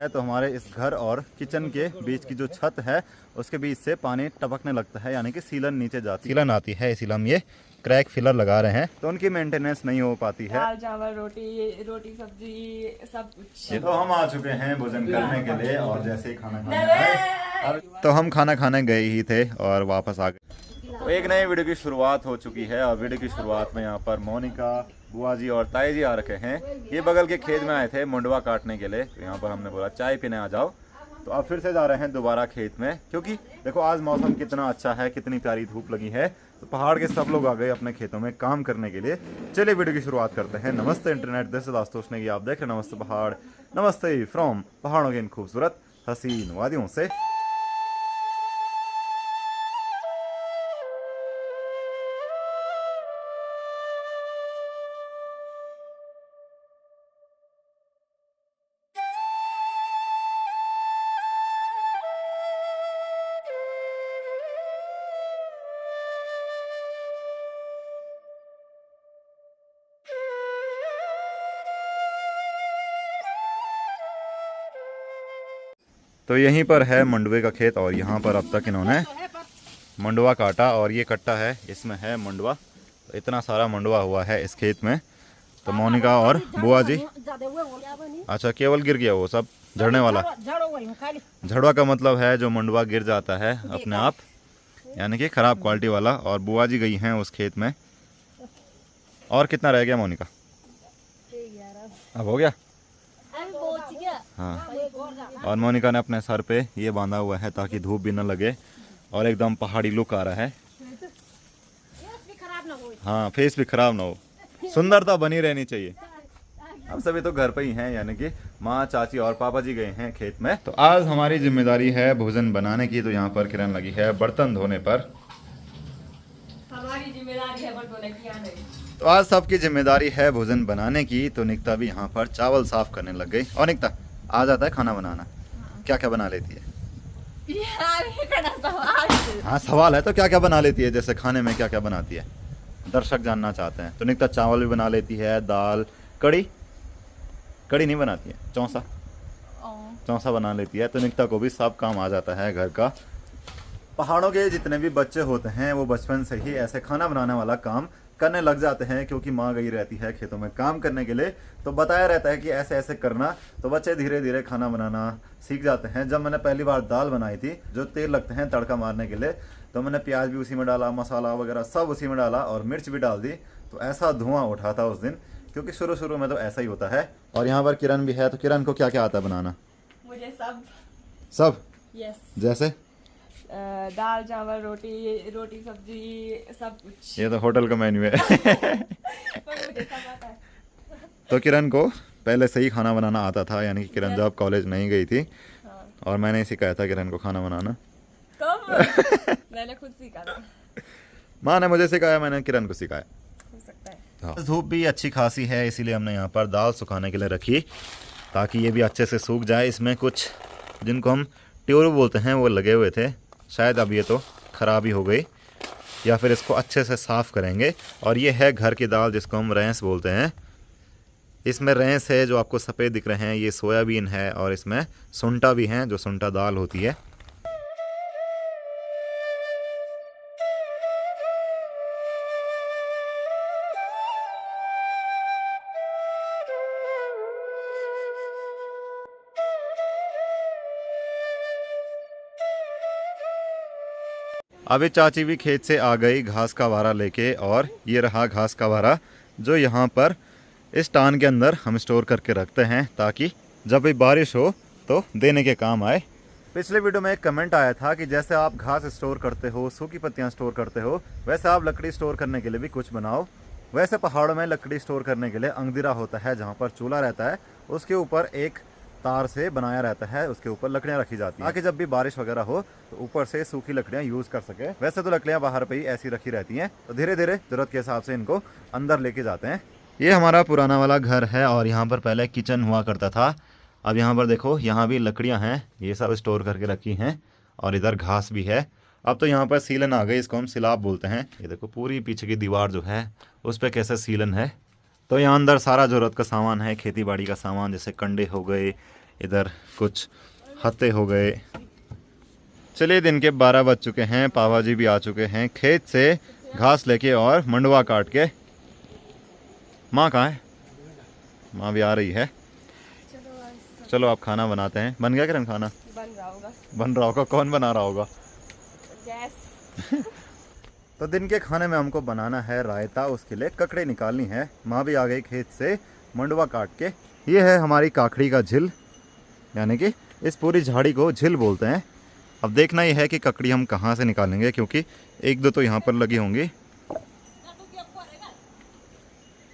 है तो हमारे इस घर और किचन के बीच की जो छत है उसके बीच से पानी टपकने लगता है, यानी कि सीलन नीचे जाती सीलन आती है, इसीलिए हम ये क्रैक फिलर लगा रहे हैं। तो उनकी मेंटेनेंस नहीं हो पाती है। दाल चावल रोटी सब्जी सब कुछ। ये तो हम आ चुके हैं भोजन करने के लिए और जैसे ही खाना खाने तो हम खाना खाने गए ही थे और वापस आ गए। तो एक नई वीडियो की शुरुआत हो चुकी है और वीडियो की शुरुआत में यहाँ पर मोनिका, बुआ जी और ताई जी आ रखे हैं। ये बगल के खेत में आए थे मुंडवा काटने के लिए, तो यहाँ पर हमने बोला चाय पीने आ जाओ। तो अब फिर से जा रहे हैं दोबारा खेत में, क्योंकि देखो आज मौसम कितना अच्छा है, कितनी प्यारी धूप लगी है। तो पहाड़ के सब लोग आ गए अपने खेतों में काम करने के लिए। चलिए वीडियो की शुरुआत करते हैं। नमस्ते internet, this is Ashutosh Negi, आप देख रहे हैं नमस्ते पहाड़। नमस्ते फ्रॉम पहाड़ों की इन खूबसूरत हसीन वादियों से। तो यहीं पर है मंडवे का खेत और यहाँ पर अब तक इन्होंने मंडवा काटा और ये कट्टा है, इसमें है मंडवा। तो इतना सारा मंडवा हुआ है इस खेत में। तो मोनिका और बुआ जी, अच्छा केवल गिर गया वो सब झड़ने वाला। झड़वा का मतलब है जो मंडवा गिर जाता है अपने आप, यानी कि खराब क्वालिटी वाला। और बुआ जी गई हैं उस खेत में। और कितना रह गया मोनिका? अब हो गया। हाँ, और मोनिका ने अपने सर पे ये बांधा हुआ है ताकि धूप भी न लगे और एकदम पहाड़ी लुक आ रहा है। हाँ, फेस भी खराब ना हो, सुंदरता बनी रहनी चाहिए। अब सभी तो घर पे ही हैं, यानी कि माँ, चाची और पापा जी गए हैं खेत में। तो आज हमारी जिम्मेदारी है भोजन बनाने की। तो यहाँ पर किरण लगी है बर्तन धोने पर। हमारी जिम्मेदारी है बर्तन धोने की, नहीं। तो आज सबकी जिम्मेदारी है भोजन बनाने की। तो निकिता भी यहाँ पर चावल साफ करने लग गई। और निकिता, आ जाता है खाना बनाना? क्या क्या बना लेती है? हाँ, सवाल है तो क्या क्या बना लेती है, जैसे खाने में क्या क्या बनाती है, दर्शक जानना चाहते हैं। तो निकिता चावल भी बना लेती है, दाल, कड़ी नहीं बनाती है, चौंसा बना लेती है। तो निकिता को भी सब काम आ जाता है घर का। पहाड़ों के जितने भी बच्चे होते हैं वो बचपन से ही ऐसे खाना बनाने वाला काम करने लग जाते हैं, क्योंकि माँ गई रहती है खेतों में काम करने के लिए। तो बताया रहता है कि ऐसे ऐसे करना, तो बच्चे धीरे धीरे खाना बनाना सीख जाते हैं। जब मैंने पहली बार दाल बनाई थी, जो तेल लगते हैं तड़का मारने के लिए, तो मैंने प्याज भी उसी में डाला, मसाला वगैरह सब उसी में डाला और मिर्च भी डाल दी। तो ऐसा धुआं उठा था उस दिन, क्योंकि शुरू शुरू में तो ऐसा ही होता है। और यहाँ पर किरण भी है। तो किरण को क्या क्या आता है बनाना? मुझे सब। यस। जैसे दाल चावल रोटी सब्जी सब कुछ। ये तो होटल का मेन्यू है। पर मुझे सब आता है। तो किरण को पहले से ही खाना बनाना आता था, यानी कि किरण जब कॉलेज नहीं गई थी। हाँ। और मैंने ही सिखाया था किरण को खाना बनाना। कब? मैंने खुद सीखा था। माँ ने मुझे सिखाया, मैंने किरण को सिखाया। हो सकता है। हाँ। धूप भी अच्छी खासी है, इसीलिए हमने यहाँ पर दाल सुखाने के लिए रखी, ताकि ये भी अच्छे से सूख जाए। इसमें कुछ जिनको हम ट्यूब बोलते हैं वो लगे हुए थे, शायद अब ये तो ख़राब ही हो गई, या फिर इसको अच्छे से साफ़ करेंगे। और ये है घर की दाल, जिसको हम रैंस बोलते हैं। इसमें रैंस है जो आपको सफ़ेद दिख रहे हैं, ये सोयाबीन है, और इसमें सुंटा भी है जो सुंटा दाल होती है। अभी चाची भी खेत से आ गई घास का वारा लेके, और ये रहा घास का वारा जो यहाँ पर इस टान के अंदर हम स्टोर करके रखते हैं, ताकि जब भी बारिश हो तो देने के काम आए। पिछले वीडियो में एक कमेंट आया था कि जैसे आप घास स्टोर करते हो, सूखी पत्तियाँ स्टोर करते हो, वैसे आप लकड़ी स्टोर करने के लिए भी कुछ बनाओ। वैसे पहाड़ों में लकड़ी स्टोर करने के लिए अंगदिरा होता है, जहाँ पर चूल्हा रहता है, उसके ऊपर एक तार से बनाया रहता है, उसके ऊपर लकड़ियां रखी जाती हैं, ताकि जब भी बारिश वगैरह हो तो ऊपर से सूखी लकड़ियां यूज कर सके। वैसे तो लकड़ियां बाहर पे ही ऐसी रखी रहती हैं, तो धीरे धीरे जरूरत के हिसाब से इनको अंदर लेके जाते हैं। ये हमारा पुराना वाला घर है और यहाँ पर पहले किचन हुआ करता था। अब यहाँ पर देखो, यहाँ भी लकड़ियाँ हैं, ये सब स्टोर करके रखी हैं, और इधर घास भी है। अब तो यहाँ पर सीलन आ गई, इसको हम सिलाब बोलते हैं। ये देखो पूरी पीछे की दीवार जो है उस पर कैसे सीलन है। तो यहाँ अंदर सारा ज़रूरत का सामान है, खेती बाड़ी का सामान, जैसे कंडे हो गए, इधर कुछ हत्ते हो गए। चलिए दिन के 12 बज चुके हैं, पापा जी भी आ चुके हैं खेत से घास लेके और मंडवा काट के। माँ कहाँ है? माँ भी आ रही है। चलो आप खाना बनाते हैं। बन गया किरण खाना? बन रहा होगा। बन रहा होगा? कौन बना रहा होगा? गैस। तो दिन के खाने में हमको बनाना है रायता, उसके लिए ककड़ी निकालनी है। माँ भी आ गई खेत से मंडवा काट के। ये है हमारी काकड़ी का झिल, यानी कि इस पूरी झाड़ी को झिल बोलते हैं। अब देखना ही है कि ककड़ी हम कहाँ से निकालेंगे, क्योंकि एक दो तो यहाँ पर लगी होंगी।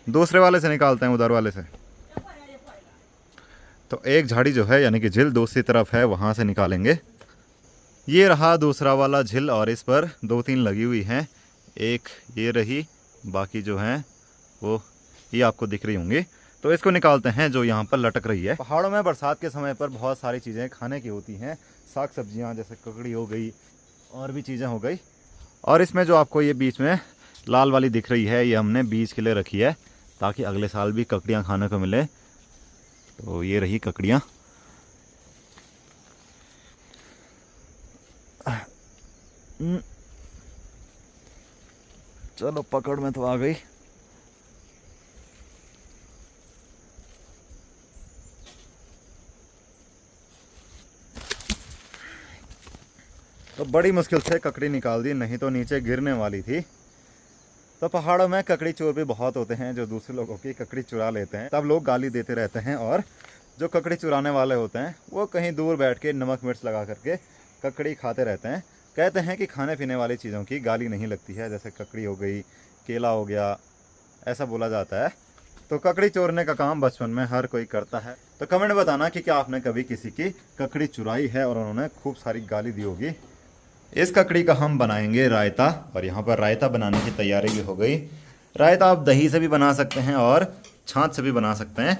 दूसरे वाले से निकालते हैं, उधर वाले से। तो एक झाड़ी जो है यानी कि झिल दूसरी तरफ है, वहाँ से निकालेंगे। ये रहा दूसरा वाला झिल और इस पर 2-3 लगी हुई हैं। एक ये रही, बाकी जो हैं वो ये आपको दिख रही होंगी। तो इसको निकालते हैं जो यहाँ पर लटक रही है। पहाड़ों में बरसात के समय पर बहुत सारी चीज़ें खाने की होती हैं, साग सब्जियाँ, जैसे ककड़ी हो गई और भी चीज़ें हो गई। और इसमें जो आपको ये बीच में लाल वाली दिख रही है, ये हमने बीज के लिए रखी है ताकि अगले साल भी ककड़ियाँ खाने को मिले। तो ये रही ककड़ियाँ। चलो पकड़ में तो आ गई। तो बड़ी मुश्किल से ककड़ी निकाल दी, नहीं तो नीचे गिरने वाली थी। तो पहाड़ों में ककड़ी चोर भी बहुत होते हैं जो दूसरे लोगों की ककड़ी चुरा लेते हैं। तब लोग गाली देते रहते हैं और जो ककड़ी चुराने वाले होते हैं वो कहीं दूर बैठ के नमक मिर्च लगा करके ककड़ी खाते रहते हैं। कहते हैं कि खाने पीने वाली चीज़ों की गाली नहीं लगती है, जैसे ककड़ी हो गई, केला हो गया, ऐसा बोला जाता है। तो ककड़ी चोरने का काम बचपन में हर कोई करता है। तो कमेंट बताना कि क्या आपने कभी किसी की ककड़ी चुराई है और उन्होंने खूब सारी गाली दी होगी। इस ककड़ी का हम बनाएंगे रायता, और यहाँ पर रायता बनाने की तैयारी भी हो गई। रायता आप दही से भी बना सकते हैं और छाछ से भी बना सकते हैं।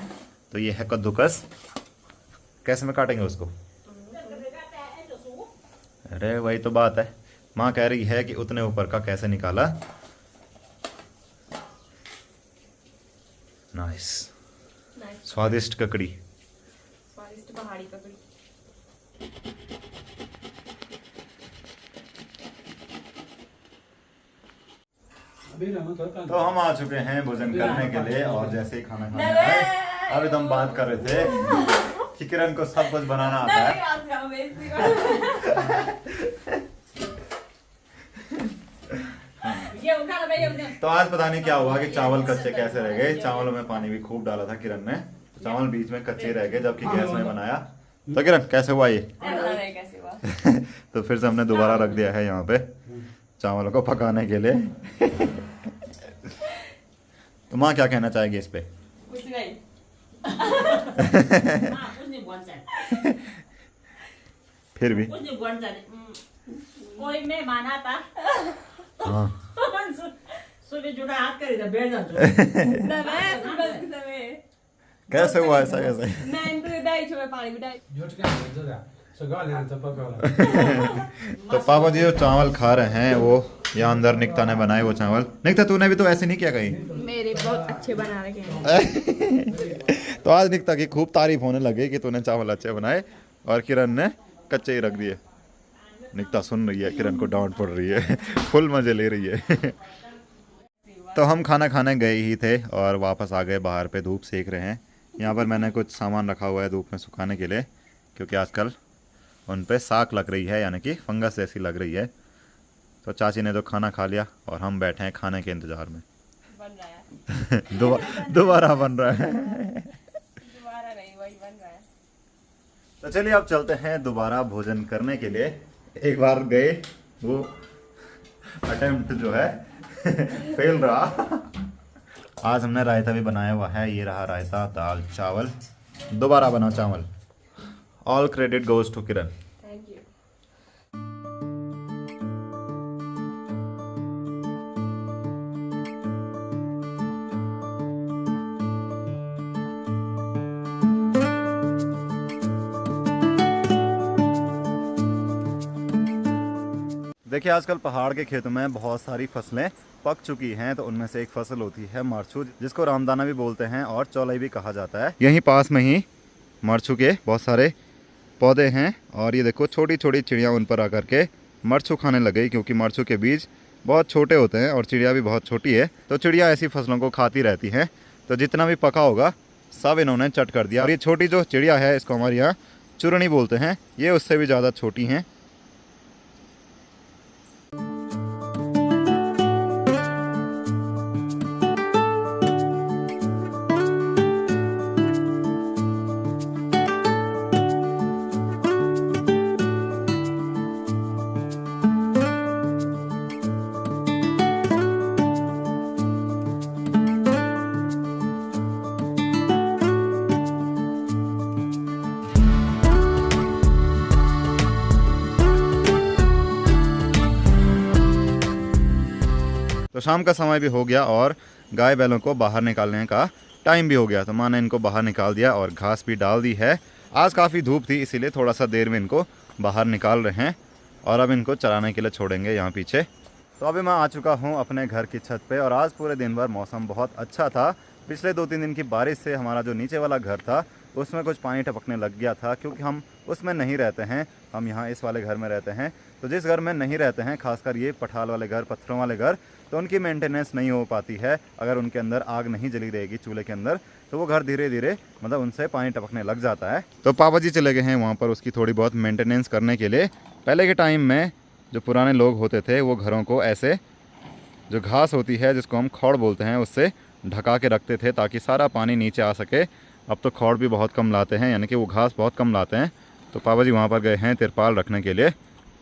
तो ये है कद्दूकस। कैसे में काटेंगे उसको? अरे वही तो बात है, माँ कह रही है कि उतने ऊपर का कैसे निकाला। नाइस, स्वादिष्ट ककड़ी। स्वादिष्ट पहाड़ी ककड़ी। तो हम आ चुके हैं भोजन करने के लिए, और जैसे ही खाना खाने आए, अभी तो हम बात कर रहे थे कि किरण को सब कुछ बनाना आता है। तो आज पता नहीं क्या हुआ कि चावल कच्चे कैसे रह गए। चावलों में पानी भी खूब डाला था किरण ने, तो चावल बीच में कच्चे रह गए जबकि गैस में बनाया। तो किरण कैसे हुआ ये? कैसे हुआ? तो फिर से हमने दोबारा रख दिया है यहाँ पे चावलों को पकाने के लिए। तो माँ क्या कहना चाहेगी इस पे? कुछ नहीं। फिर भी कोई मेहमान आता हाँ। सुबह जुड़ा हाथ करी तो बैठ जाओ। कैसे हुआ ऐसा? कैसे? मैं इनको दाई छुपे पानी बिठाई। तो पापा जी जो चावल खा रहे हैं वो यहाँ अंदर निकिता ने बनाए वो चावल। निकिता तूने भी तो ऐसे नहीं किया कहीं? मेरे बहुत अच्छे बना रखे हैं। तो आज निकिता की खूब तारीफ होने लगी कि तूने चावल अच्छे बनाए और किरण ने कच्चे ही रख दिए। निकिता सुन रही है, किरण को डांट पड़ रही है, फुल मजे ले रही है। तो हम खाना खाने गए ही थे और वापस आ गए, बाहर पे धूप सेक रहे हैं। यहाँ पर मैंने कुछ सामान रखा हुआ है धूप में सुखाने के लिए, क्योंकि आजकल उन पे साख लग रही है, यानी कि फंगस जैसी लग रही है। तो चाची ने तो खाना खा लिया और हम बैठे हैं खाने के इंतज़ार में। बन रहा है। दोबारा बन रहा है। दोबारा नहीं, वही बन रहा है। तो चलिए अब चलते हैं दोबारा भोजन करने के लिए। एक बार गए, वो अटेम्प्ट जो है फेल रहा। आज हमने रायता भी बनाया हुआ है, ये रहा रायता, दाल चावल, दोबारा बना चावल। All credit goes to Kiran. Thank you. देखिए आजकल पहाड़ के खेतों में बहुत सारी फसलें पक चुकी हैं। तो उनमें से एक फसल होती है मारछू, जिसको रामदाना भी बोलते हैं और चौलाई भी कहा जाता है। यहीं पास में ही मरछू के बहुत सारे पौधे हैं और ये देखो छोटी छोटी चिड़िया उन पर आकर के मरछू खाने लग गई, क्योंकि मरछू के बीज बहुत छोटे होते हैं और चिड़िया भी बहुत छोटी है, तो चिड़िया ऐसी फसलों को खाती रहती हैं। तो जितना भी पका होगा सब इन्होंने चट कर दिया। और ये छोटी जो चिड़िया है इसको हमारे यहाँ चुरनी बोलते हैं, ये उससे भी ज़्यादा छोटी हैं। तो शाम का समय भी हो गया और गाय बैलों को बाहर निकालने का टाइम भी हो गया, तो माँ ने इनको बाहर निकाल दिया और घास भी डाल दी है। आज काफ़ी धूप थी इसीलिए थोड़ा सा देर में इनको बाहर निकाल रहे हैं और अब इनको चराने के लिए छोड़ेंगे यहाँ पीछे। तो अभी मैं आ चुका हूँ अपने घर की छत पे और आज पूरे दिन भर मौसम बहुत अच्छा था। पिछले 2-3 दिन की बारिश से हमारा जो नीचे वाला घर था उसमें कुछ पानी टपकने लग गया था, क्योंकि हम उसमें नहीं रहते हैं, हम यहाँ इस वाले घर में रहते हैं। तो जिस घर में नहीं रहते हैं, खासकर ये पठाल वाले घर, पत्थरों वाले घर, तो उनकी मेंटेनेंस नहीं हो पाती है। अगर उनके अंदर आग नहीं जली रहेगी चूल्हे के अंदर, तो वो घर धीरे धीरे मतलब उनसे पानी टपकने लग जाता है। तो पापा जी चले गए हैं वहाँ पर उसकी थोड़ी बहुत मेंटेनेंस करने के लिए। पहले के टाइम में जो पुराने लोग होते थे वो घरों को ऐसे जो घास होती है जिसको हम खौड़ बोलते हैं उससे ढका के रखते थे ताकि सारा पानी नीचे आ सके। अब तो खौड़ भी बहुत कम लाते हैं, यानी कि वो घास बहुत कम लाते हैं। तो पापा जी वहाँ पर गए हैं तिरपाल रखने के लिए।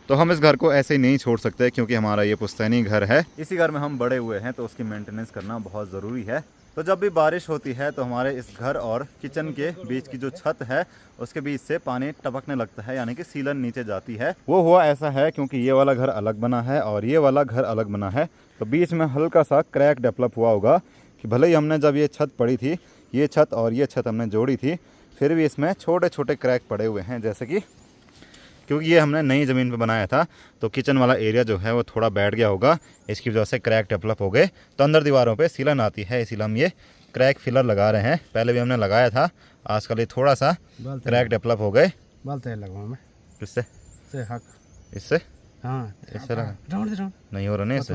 तो हम इस घर को ऐसे ही नहीं छोड़ सकते, क्योंकि हमारा ये पुश्तैनी घर है, इसी घर में हम बड़े हुए हैं, तो उसकी मेंटेनेंस करना बहुत ज़रूरी है। तो जब भी बारिश होती है तो हमारे इस घर और किचन के बीच की जो छत है उसके बीच से पानी टपकने लगता है, यानी कि सीलन नीचे जाती है। वो हुआ ऐसा है क्योंकि ये वाला घर अलग बना है और ये वाला घर अलग बना है, तो बीच में हल्का सा क्रैक डेवलप हुआ होगा कि भले ही हमने जब ये छत पड़ी थी, ये छत और ये छत हमने जोड़ी थी, फिर भी इसमें छोटे छोटे क्रैक पड़े हुए हैं। जैसे कि क्योंकि ये हमने नई ज़मीन पे बनाया था तो किचन वाला एरिया जो है वो थोड़ा बैठ गया होगा, इसकी वजह से क्रैक डेवलप हो गए। तो अंदर दीवारों पे सीलन आती है, इसीलिए हम ये क्रैक फिलर लगा रहे हैं। पहले भी हमने लगाया था, आजकल ये थोड़ा सा क्रैक डेवलप हो गए। किससे? इससे इससे लगा नहीं हो रहा नहीं इससे।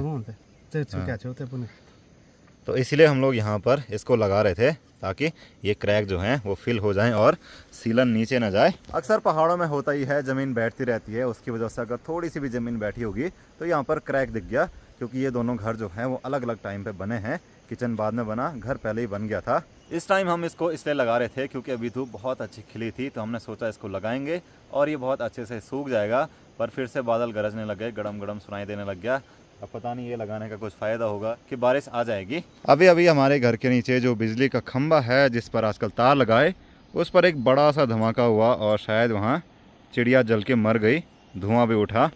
तो इसीलिए हम लोग यहाँ पर इसको लगा रहे थे ताकि ये क्रैक जो हैं वो फिल हो जाएं और सीलन नीचे ना जाए। अक्सर पहाड़ों में होता ही है, ज़मीन बैठती रहती है, उसकी वजह से अगर थोड़ी सी भी ज़मीन बैठी होगी तो यहाँ पर क्रैक दिख गया। क्योंकि ये दोनों घर जो हैं वो अलग अलग टाइम पे बने हैं, किचन बाद में बना, घर पहले ही बन गया था। इस टाइम हम इसको इसलिए लगा रहे थे क्योंकि अभी धूप बहुत अच्छी खिली थी, तो हमने सोचा इसको लगाएंगे और ये बहुत अच्छे से सूख जाएगा। पर फिर से बादल गरजने लग गए, गड़म गड़म सुनाई देने लग गया। अब पता नहीं ये लगाने का कुछ फ़ायदा होगा कि बारिश आ जाएगी। अभी अभी हमारे घर के नीचे जो बिजली का खंभा है जिस पर आजकल तार लगाए, उस पर एक बड़ा सा धमाका हुआ और शायद वहाँ चिड़िया जल के मर गई, धुआं भी उठा।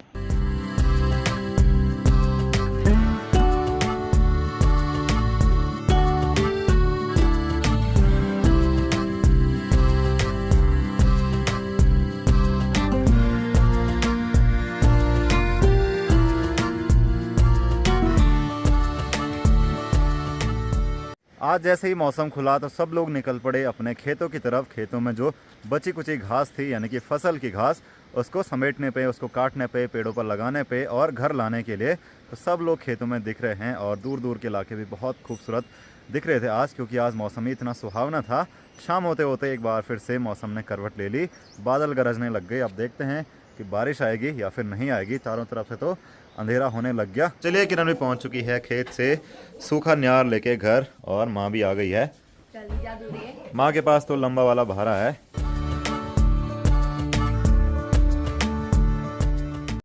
आज जैसे ही मौसम खुला तो सब लोग निकल पड़े अपने खेतों की तरफ। खेतों में जो बची कुची घास थी, यानी कि फसल की घास, उसको समेटने पे, उसको काटने पे, पेड़ों पर लगाने पे और घर लाने के लिए तो सब लोग खेतों में दिख रहे हैं। और दूर दूर के इलाके भी बहुत खूबसूरत दिख रहे थे आज, क्योंकि आज मौसम ही इतना सुहावना था। शाम होते होते एक बार फिर से मौसम ने करवट ले ली, बादल गरजने लग गए। अब देखते हैं कि बारिश आएगी या फिर नहीं आएगी। चारों तरफ से तो अंधेरा होने लग गया। चलिए किरण भी पहुंच चुकी है खेत से सूखा न्यार लेके घर, और माँ भी आ गई है। माँ के पास तो लंबा वाला भारा है।